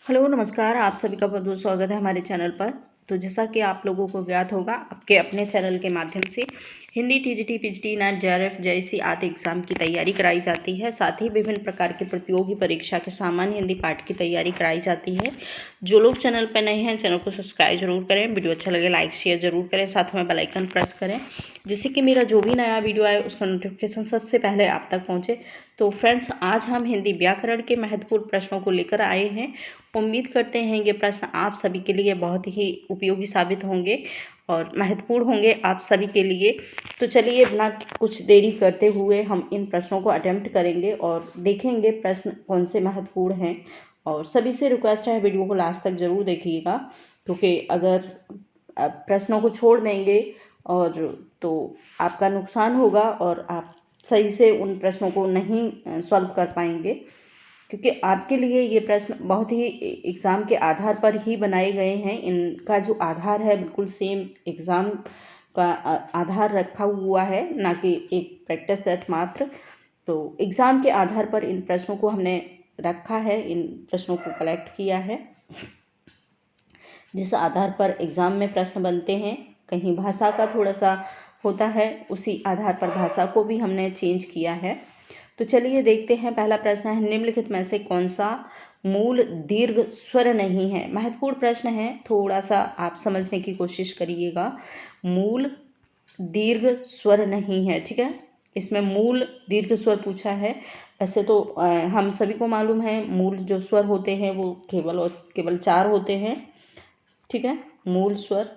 Hello नमस्कार, आप सभी का बहुत-बहुत स्वागत है हमारे चैनल पर। तो जैसा कि आप लोगों को ज्ञात होगा, आपके अपने चैनल के माध्यम से Hindi, TGT, PGT, net, JRF जैसी आदि एग्ज़ाम की तैयारी कराई जाती है। साथ ही विभिन्न प्रकार के प्रतियोगी परीक्षा के सामान्य हिंदी पाठ की तैयारी कराई जाती है। जो लोग चैनल पर नए हैं, चैनल को सब्सक्राइब जरूर करें, वीडियो अच्छा लगे लाइक शेयर जरूर करें, साथ में बेल आइकन प्रेस करें, जिससे कि मेरा जो भी नया वीडियो आए उसका नोटिफिकेशन सबसे पहले आप तक पहुँचे। तो फ्रेंड्स, आज हम हिंदी व्याकरण के महत्वपूर्ण प्रश्नों को लेकर आए हैं। उम्मीद करते हैं ये प्रश्न आप सभी के लिए बहुत ही उपयोगी साबित होंगे और महत्वपूर्ण होंगे आप सभी के लिए। तो चलिए बिना कुछ देरी करते हुए हम इन प्रश्नों को अटेम्प्ट करेंगे और देखेंगे प्रश्न कौन से महत्वपूर्ण हैं। और सभी से रिक्वेस्ट है वीडियो को लास्ट तक ज़रूर देखिएगा, क्योंकि अगर प्रश्नों को छोड़ देंगे और तो आपका नुकसान होगा और आप सही से उन प्रश्नों को नहीं सॉल्व कर पाएंगे, क्योंकि आपके लिए ये प्रश्न बहुत ही एग्ज़ाम के आधार पर ही बनाए गए हैं। इनका जो आधार है बिल्कुल सेम एग्ज़ाम का आधार रखा हुआ है, ना कि एक प्रैक्टिस सेट मात्र। तो एग्ज़ाम के आधार पर इन प्रश्नों को हमने रखा है, इन प्रश्नों को कलेक्ट किया है, जिस आधार पर एग्ज़ाम में प्रश्न बनते हैं। कहीं भाषा का थोड़ा सा होता है, उसी आधार पर भाषा को भी हमने चेंज किया है। तो चलिए देखते हैं। पहला प्रश्न है, निम्नलिखित में से कौन सा मूल दीर्घ स्वर नहीं है। महत्वपूर्ण प्रश्न है, थोड़ा सा आप समझने की कोशिश करिएगा। मूल दीर्घ स्वर नहीं है, ठीक है। इसमें मूल दीर्घ स्वर पूछा है। वैसे तो हम सभी को मालूम है मूल जो स्वर होते हैं वो केवल और केवल 4 होते हैं, ठीक है। मूल स्वर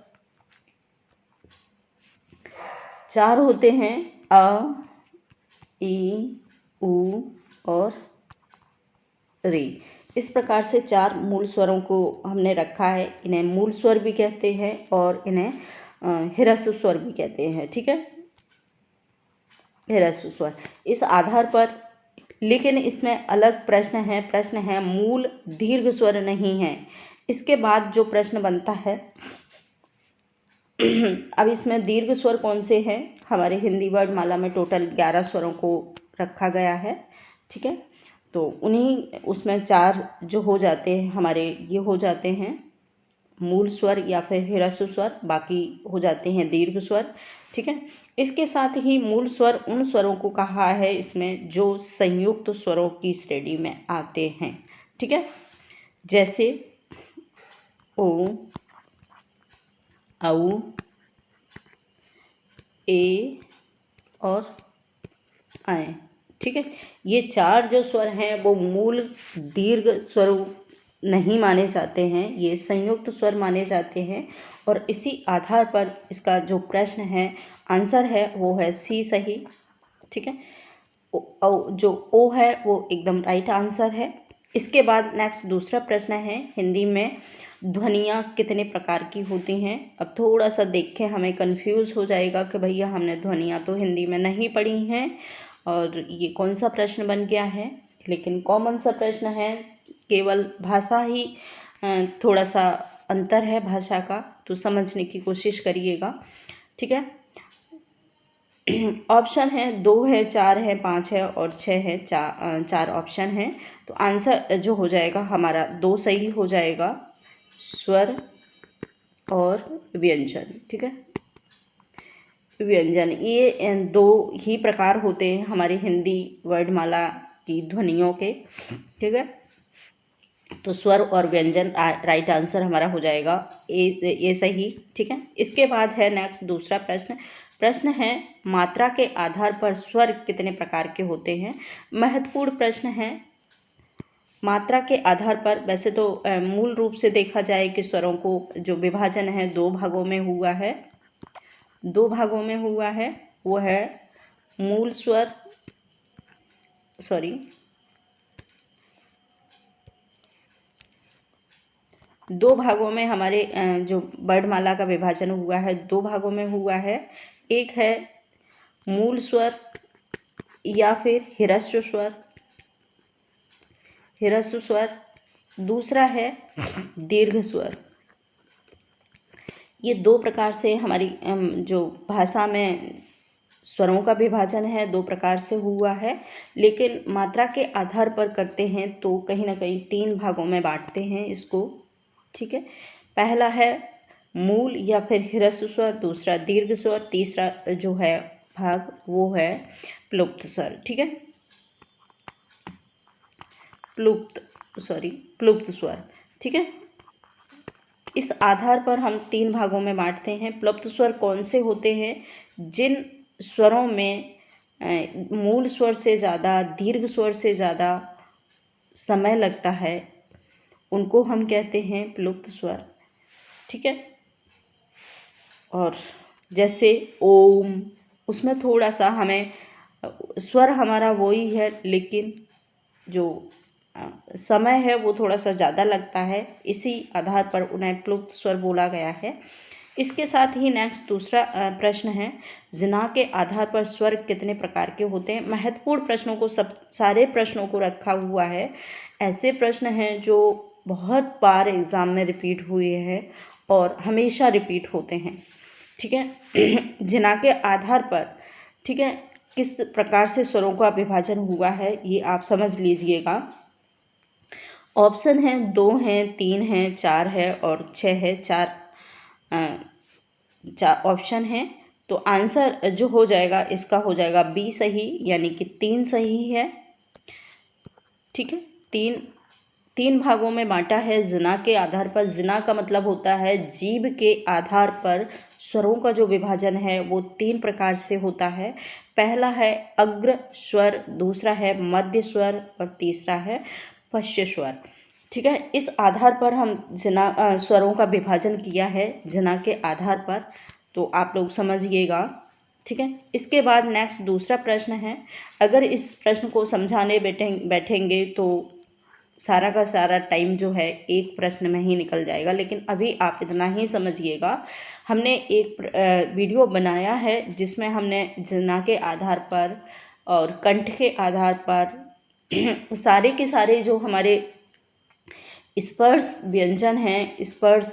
4 होते हैं, अ, ई, उ और रे। इस प्रकार से 4 मूल स्वरों को हमने रखा है। इन्हें मूल स्वर भी कहते हैं और इन्हें ह्रस्व स्वर भी कहते हैं, ठीक है। ह्रस्व स्वर इस आधार पर, लेकिन इसमें अलग प्रश्न है मूल दीर्घ स्वर नहीं है। इसके बाद जो प्रश्न बनता है अब इसमें दीर्घ स्वर कौन से हैं। हमारे हिंदी वर्णमाला में टोटल 11 स्वरों को रखा गया है, ठीक है। तो उन्हीं उसमें 4 जो हो जाते हैं हमारे, ये हो जाते हैं मूल स्वर या फिर ह्रस्व स्वर, बाकी हो जाते हैं दीर्घ स्वर, ठीक है। इसके साथ ही मूल स्वर उन स्वरों को कहा है इसमें जो संयुक्त स्वरों की श्रेणी में आते हैं, ठीक है। जैसे ओ, औ, ए और आए, ठीक है। ये 4 जो स्वर हैं वो मूल दीर्घ स्वर नहीं माने जाते हैं, ये संयुक्त स्वर माने जाते हैं। और इसी आधार पर इसका जो प्रश्न है, आंसर है वो है सी सही, ठीक है। जो ओ है वो एकदम राइट आंसर है। इसके बाद नेक्स्ट दूसरा प्रश्न है, हिंदी में ध्वनियाँ कितने प्रकार की होती हैं। अब थोड़ा सा देख के हमें कंफ्यूज हो जाएगा कि भैया हमने ध्वनियाँ तो हिंदी में नहीं पढ़ी हैं और ये कौन सा प्रश्न बन गया है। लेकिन कॉमन सा प्रश्न है, केवल भाषा ही थोड़ा सा अंतर है भाषा का, तो समझने की कोशिश करिएगा, ठीक है। ऑप्शन है 2 है, 4 है, 5 है और 6 है। 4 ऑप्शन है, तो आंसर जो हो जाएगा हमारा 2 सही हो जाएगा, स्वर और व्यंजन, ठीक है। व्यंजन, ये 2 ही प्रकार होते हैं हमारी हिंदी वर्णमाला की ध्वनियों के, ठीक है। तो स्वर और व्यंजन राइट आंसर हमारा हो जाएगा ये सही, ठीक है। इसके बाद है नेक्स्ट दूसरा प्रश्न है, मात्रा के आधार पर स्वर कितने प्रकार के होते हैं। महत्वपूर्ण प्रश्न है। मात्रा के आधार पर, वैसे तो मूल रूप से देखा जाए कि स्वरों को जो विभाजन है 2 भागों में हुआ है, 2 भागों में हुआ है। वो है मूल स्वर, सॉरी 2 भागों में हमारे जो वर्णमाला का विभाजन हुआ है 2 भागों में हुआ है। एक है मूल स्वर या फिर ह्रस्व स्वर, ह्रस्व स्वर। दूसरा है दीर्घ स्वर। ये 2 प्रकार से हमारी जो भाषा में स्वरों का विभाजन है 2 प्रकार से हुआ है, लेकिन मात्रा के आधार पर करते हैं तो कहीं ना कहीं 3 भागों में बांटते हैं इसको। ठीक है, पहला है मूल या फिर ह्रस्व स्वर, दूसरा दीर्घ स्वर, तीसरा जो है भाग वो है प्लुप्त स्वर। ठीक है, प्लुप्त स्वर। ठीक है, इस आधार पर हम 3 भागों में बांटते हैं। प्लुप्त स्वर कौन से होते हैं? जिन स्वरों में मूल स्वर से ज़्यादा, दीर्घ स्वर से ज़्यादा समय लगता है, उनको हम कहते हैं प्लुप्त स्वर। ठीक है, और जैसे ओम, उसमें थोड़ा सा हमें स्वर हमारा वही है, लेकिन जो समय है वो थोड़ा सा ज़्यादा लगता है, इसी आधार पर उन्हें प्लुप्त स्वर बोला गया है। इसके साथ ही नेक्स्ट दूसरा प्रश्न है, जना के आधार पर स्वर कितने प्रकार के होते हैं? महत्वपूर्ण प्रश्नों को सारे प्रश्नों को रखा हुआ है। ऐसे प्रश्न हैं जो बहुत बार एग्ज़ाम में रिपीट हुए हैं और हमेशा रिपीट होते हैं। ठीक है, जना के आधार पर, ठीक है, किस प्रकार से स्वरों का विभाजन हुआ है ये आप समझ लीजिएगा। ऑप्शन है 2 हैं, 3 हैं, 4 है और 6 है। 4 ऑप्शन हैं, तो आंसर जो हो जाएगा इसका हो जाएगा बी सही, यानी कि 3 सही है। ठीक है, तीन भागों में बांटा है जना के आधार पर। जना का मतलब होता है जीभ के आधार पर स्वरों का जो विभाजन है वो 3 प्रकार से होता है। पहला है अग्र स्वर, दूसरा है मध्य स्वर और तीसरा है पश्च स्वर। ठीक है, इस आधार पर हम जना स्वरों का विभाजन किया है जना के आधार पर, तो आप लोग समझिएगा। ठीक है, इसके बाद नेक्स्ट दूसरा प्रश्न है। अगर इस प्रश्न को समझाने बैठेंगे तो सारा का सारा टाइम जो है एक प्रश्न में ही निकल जाएगा, लेकिन अभी आप इतना ही समझिएगा। हमने एक वीडियो बनाया है जिसमें हमने जना के आधार पर और कंठ के आधार पर सारे के सारे जो हमारे स्पर्श व्यंजन हैं, स्पर्श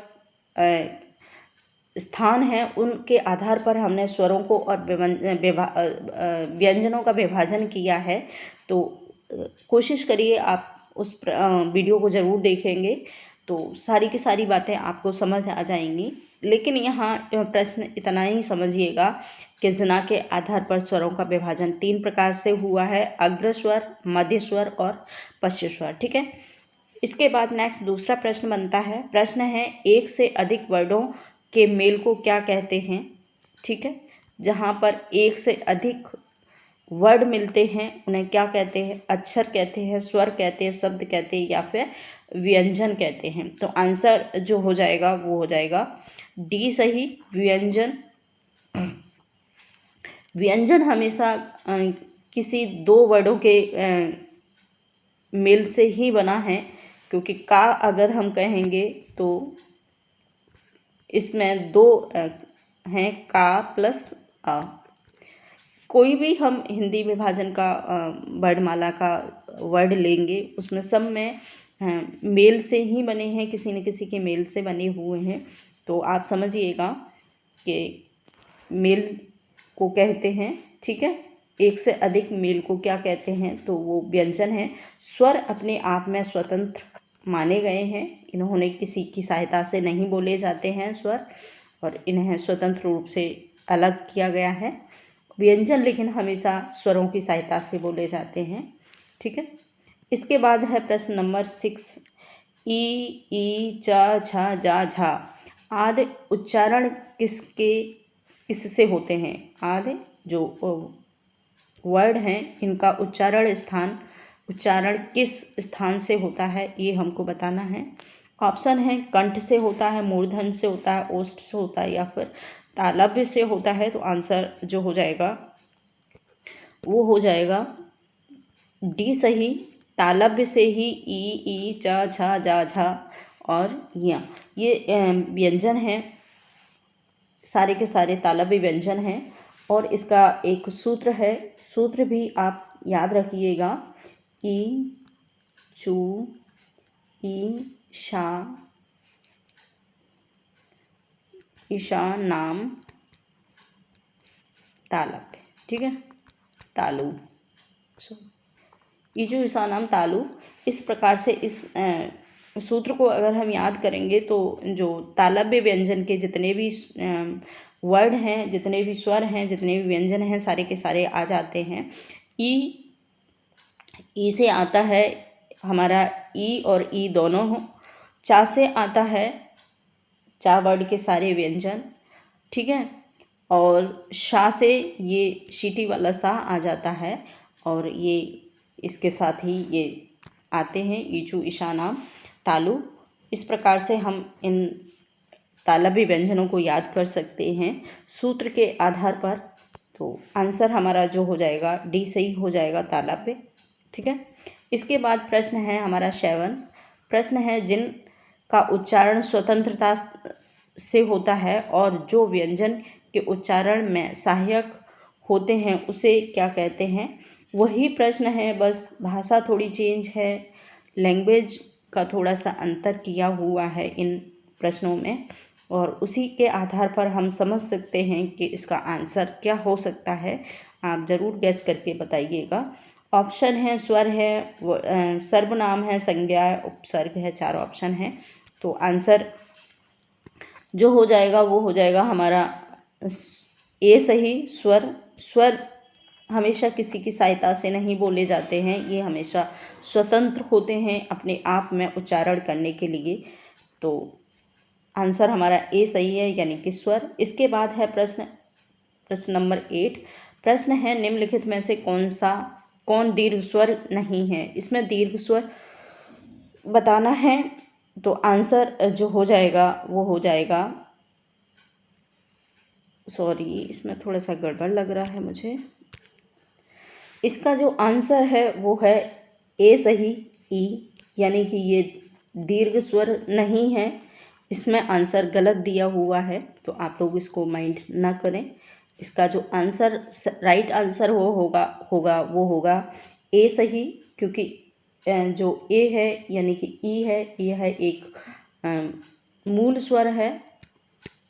स्थान हैं, उनके आधार पर हमने स्वरों को और व्यंजनों का विभाजन किया है। तो कोशिश करिए आप उस वीडियो को ज़रूर देखेंगे तो सारी की सारी बातें आपको समझ आ जाएंगी। लेकिन यहाँ प्रश्न इतना ही समझिएगा कि जना के आधार पर स्वरों का विभाजन 3 प्रकार से हुआ है, अग्र स्वर, मध्य स्वर और पश्च स्वर। ठीक है, इसके बाद नेक्स्ट दूसरा प्रश्न बनता है। प्रश्न है, एक से अधिक वर्डों के मेल को क्या कहते हैं? ठीक है, जहाँ पर एक से अधिक वर्ड मिलते हैं उन्हें क्या कहते हैं? अक्षर कहते हैं, स्वर कहते हैं, शब्द कहते हैं या फिर व्यंजन कहते हैं। तो आंसर जो हो जाएगा वो हो जाएगा डी सही, व्यंजन। व्यंजन हमेशा किसी 2 वर्डों के मेल से ही बना है, क्योंकि का अगर हम कहेंगे तो इसमें 2 हैं, का प्लस अ। कोई भी हम हिंदी विभाजन का वर्णमाला का वर्ड लेंगे उसमें सब में मेल से ही बने हैं, किसी न किसी के मेल से बने हुए हैं। तो आप समझिएगा कि मेल को कहते हैं। ठीक है, एक से अधिक मेल को क्या कहते हैं? तो वो व्यंजन है। स्वर अपने आप में स्वतंत्र माने गए हैं, इन्होंने किसी की सहायता से नहीं बोले जाते हैं स्वर, और इन्हें स्वतंत्र रूप से अलग किया गया है। व्यंजन लेकिन हमेशा स्वरों की सहायता से बोले जाते हैं। ठीक है, इसके बाद है प्रश्न नंबर 6, ई च छ जा झा आदि उच्चारण किससे होते हैं? आदि जो वर्ड हैं इनका उच्चारण किस स्थान से होता है ये हमको बताना है। ऑप्शन है कंठ से होता है, मूर्धन से होता है, ओष्ठ से होता है या फिर तालव्य से होता है। तो आंसर जो हो जाएगा वो हो जाएगा डी सही, तालव्य से ही ई च छ जा झा और या ये व्यंजन हैं, सारे के सारे तालव्य व्यंजन हैं। और इसका एक सूत्र है, सूत्र भी आप याद रखिएगा, ई चू ई शा ईशा नाम तालव्य। ठीक है, तालु, ईजु ईसा नाम तालु। इस प्रकार से इस सूत्र को अगर हम याद करेंगे तो जो तालव्य व्यंजन के जितने भी वर्ड हैं, जितने भी स्वर हैं, जितने भी व्यंजन हैं, सारे के सारे आ जाते हैं। ई से आता है हमारा ई और ई दोनों हो। चा से आता है चा वर्ड के सारे व्यंजन, ठीक है। और शा से ये शीटी वाला सा आ जाता है और ये इसके साथ ही ये आते हैं ईचू ईशा नाम तालु। इस प्रकार से हम इन तालव्य व्यंजनों को याद कर सकते हैं सूत्र के आधार पर। तो आंसर हमारा जो हो जाएगा डी सही हो जाएगा, तालव्य, ठीक है। इसके बाद प्रश्न है हमारा 7। प्रश्न है जिनका उच्चारण स्वतंत्रता से होता है और जो व्यंजन के उच्चारण में सहायक होते हैं उसे क्या कहते हैं। वही प्रश्न है, बस भाषा थोड़ी चेंज है, लैंग्वेज का थोड़ा सा अंतर किया हुआ है इन प्रश्नों में, और उसी के आधार पर हम समझ सकते हैं कि इसका आंसर क्या हो सकता है। आप ज़रूर गैस करके बताइएगा। ऑप्शन है स्वर है, सर्वनाम है, संज्ञा है, उपसर्ग है, 4 ऑप्शन है। तो आंसर जो हो जाएगा वो हो जाएगा हमारा ए सही। स्वर हमेशा किसी की सहायता से नहीं बोले जाते हैं, ये हमेशा स्वतंत्र होते हैं अपने आप में उच्चारण करने के लिए। तो आंसर हमारा ए सही है, यानी कि स्वर। इसके बाद है प्रश्न नंबर 8। प्रश्न है निम्नलिखित में से कौन दीर्घ स्वर नहीं है। इसमें दीर्घ स्वर बताना है, तो आंसर जो हो जाएगा वो हो जाएगा, सॉरी इसमें थोड़ा सा गड़बड़ लग रहा है मुझे। इसका जो आंसर है वो है ए सही, ई, यानी कि ये दीर्घ स्वर नहीं है। इसमें आंसर गलत दिया हुआ है, तो आप लोग इसको माइंड ना करें। इसका जो आंसर राइट आंसर वो होगा ए सही, क्योंकि जो ए है यानी कि ई है, यह है एक मूल स्वर है,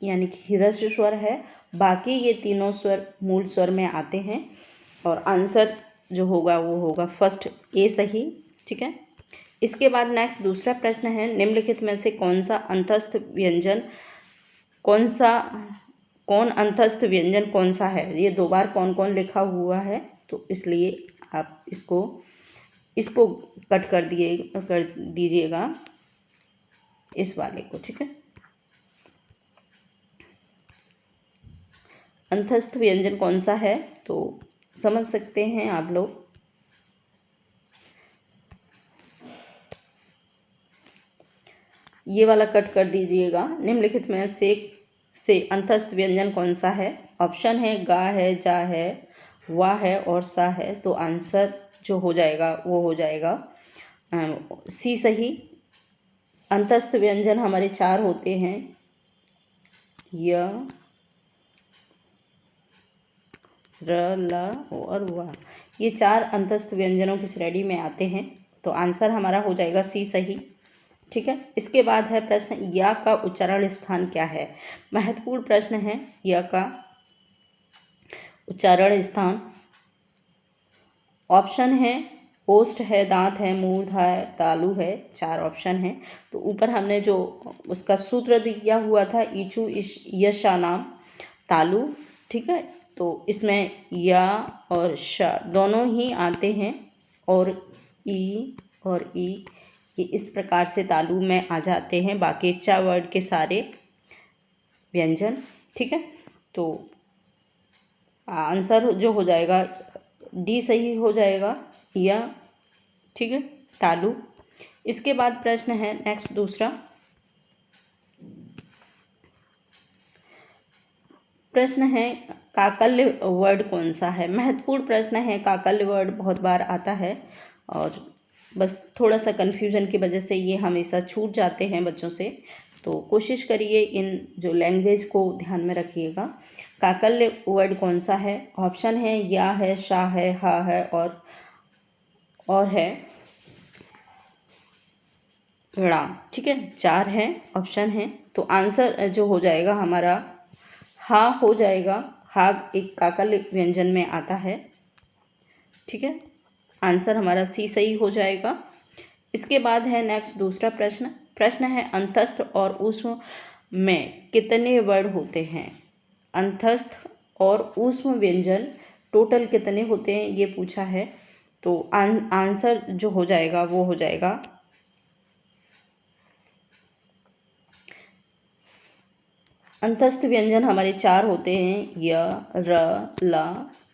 यानी कि ह्रस्व स्वर है। बाकी ये तीनों स्वर मूल स्वर में आते हैं, और आंसर जो होगा वो होगा फर्स्ट ए सही, ठीक है। इसके बाद नेक्स्ट दूसरा प्रश्न है निम्नलिखित में से कौन अंतस्थ व्यंजन कौन सा है। ये 2 बार कौन लिखा हुआ है, तो इसलिए आप इसको कट कर दीजिएगा इस वाले को, ठीक है। अंतस्थ व्यंजन कौन सा है, तो समझ सकते हैं आप लोग। ये वाला कट कर दीजिएगा। निम्नलिखित में से अंतस्थ व्यंजन कौन सा है। ऑप्शन है गा है, जा है, वा है और सा है। तो आंसर जो हो जाएगा वो हो जाएगा सी सही। अंतस्थ व्यंजन हमारे 4 होते हैं, य, र, ल और वा। ये 4 अंतस्थ व्यंजनों की श्रेणी में आते हैं, तो आंसर हमारा हो जाएगा सी सही, ठीक है। इसके बाद है प्रश्न या का उच्चारण स्थान क्या है। महत्वपूर्ण प्रश्न है, या का उच्चारण स्थान। ऑप्शन है ओष्ठ है, दांत है, मूर्ध है, तालु है, 4 ऑप्शन है। तो ऊपर हमने जो उसका सूत्र दिया हुआ था ईचू यशा नाम तालु, ठीक है। तो इसमें या और श दोनों ही आते हैं, और ई और ई ये इस प्रकार से तालु में आ जाते हैं, बाकी चा वर्ड के सारे व्यंजन, ठीक है। तो आंसर जो हो जाएगा डी सही हो जाएगा, या, ठीक है, तालु। इसके बाद प्रश्न है नेक्स्ट दूसरा प्रश्न है काकल्य वर्ड कौन सा है। महत्वपूर्ण प्रश्न है, काकल्य वर्ड बहुत बार आता है, और बस थोड़ा सा कन्फ्यूजन की वजह से ये हमेशा छूट जाते हैं बच्चों से। तो कोशिश करिए इन जो लैंग्वेज को ध्यान में रखिएगा। काकल्य वर्ड कौन सा है। ऑप्शन है या है, शाह है, हा है और है ड़ा, ठीक है। 4 हैं ऑप्शन हैं, तो आंसर जो हो जाएगा हमारा हा हो जाएगा। हाग एक काकल व्यंजन में आता है। ठीक है, आंसर हमारा सी सही हो जाएगा। इसके बाद है नेक्स्ट दूसरा प्रश्न है अंतस्थ और ऊष्म में कितने वर्ण होते हैं। अंतस्थ और ऊष्म व्यंजन टोटल कितने होते हैं ये पूछा है। तो आंसर जो हो जाएगा वो हो जाएगा अंतस्थ व्यंजन हमारे 4 होते हैं, य, र, ल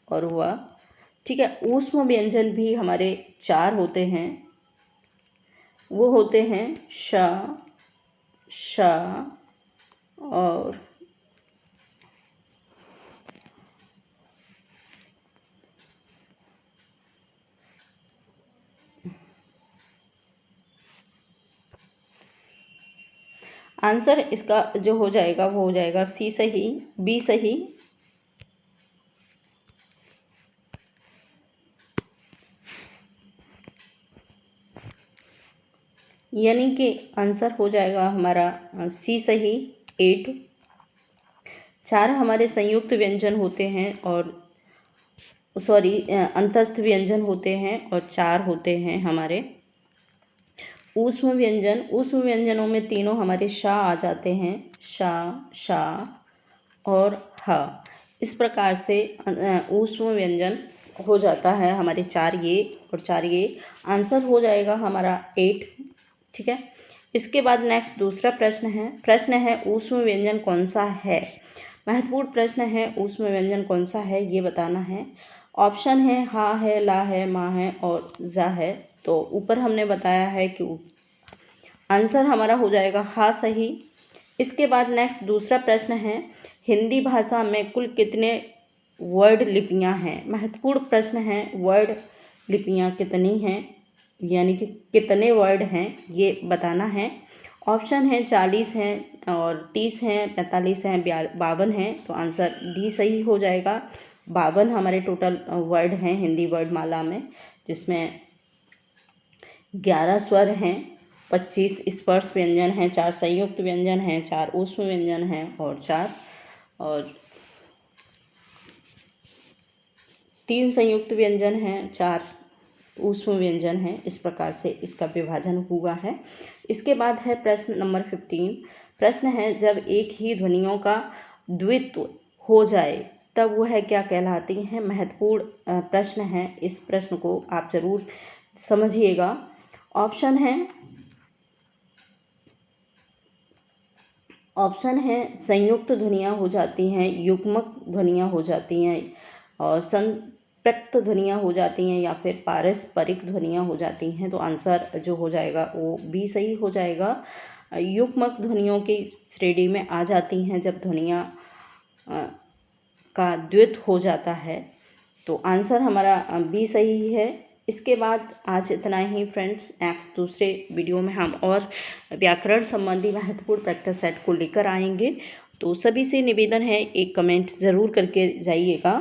और व। ठीक है, ऊष्म व्यंजन भी हमारे 4 होते हैं, वो होते हैं श, श और आंसर इसका जो हो जाएगा वो हो जाएगा सी सही, बी सही। यानी कि आंसर हो जाएगा हमारा सी सही 8। 4 हमारे संयुक्त व्यंजन होते हैं और अंतस्थ व्यंजन होते हैं और 4 होते हैं हमारे ऊष्म व्यंजन। ऊष्म व्यंजनों में तीनों हमारे शा आ जाते हैं, शा, शा और ह। इस प्रकार से ऊष्म व्यंजन हो जाता है हमारे 4 ये और 4 ये। आंसर हो जाएगा हमारा 8। ठीक है, इसके बाद नेक्स्ट दूसरा प्रश्न है ऊष्म व्यंजन कौन सा है। महत्वपूर्ण प्रश्न है, ऊष्म व्यंजन कौन सा है ये बताना है। ऑप्शन है हा है, ला है, मा है और जा है। तो ऊपर हमने बताया है कि आंसर हमारा हो जाएगा हा सही। इसके बाद नेक्स्ट दूसरा प्रश्न है हिंदी भाषा में कुल कितने वर्ड लिपियां हैं। महत्वपूर्ण प्रश्न है, वर्ड लिपियां कितनी हैं, यानी कि कितने वर्ड हैं ये बताना है। ऑप्शन है 40 हैं और 30 हैं, 45 हैं, 52 हैं। तो आंसर डी सही हो जाएगा। 52 हमारे टोटल वर्ड हैं हिंदी वर्डमाला में, जिसमें 11 स्वर हैं, 25 स्पर्श व्यंजन हैं, 4 संयुक्त व्यंजन हैं, 4 ऊष्म व्यंजन हैं और 3 संयुक्त व्यंजन हैं, 4 ऊष्म व्यंजन हैं। इस प्रकार से इसका विभाजन हुआ है। इसके बाद है प्रश्न नंबर 15। प्रश्न है जब एक ही ध्वनियों का द्वित्व हो जाए तब वह क्या कहलाती हैं। महत्वपूर्ण प्रश्न है, इस प्रश्न को आप जरूर समझिएगा। ऑप्शन है संयुक्त ध्वनियाँ हो जाती हैं, युग्मक ध्वनियाँ हो जाती हैं और संपृक्त ध्वनियाँ हो जाती हैं या फिर पारस्परिक ध्वनियाँ हो जाती हैं। तो आंसर जो हो जाएगा वो बी सही हो जाएगा। युग्मक ध्वनियों की श्रेणी में आ जाती हैं जब ध्वनियाँ का द्वित्व हो जाता है। तो आंसर हमारा बी सही है। इसके बाद आज इतना ही फ्रेंड्स। नेक्स्ट दूसरे वीडियो में हम और व्याकरण संबंधी महत्वपूर्ण प्रैक्टिस सेट को लेकर आएंगे। तो सभी से निवेदन है एक कमेंट ज़रूर करके जाइएगा।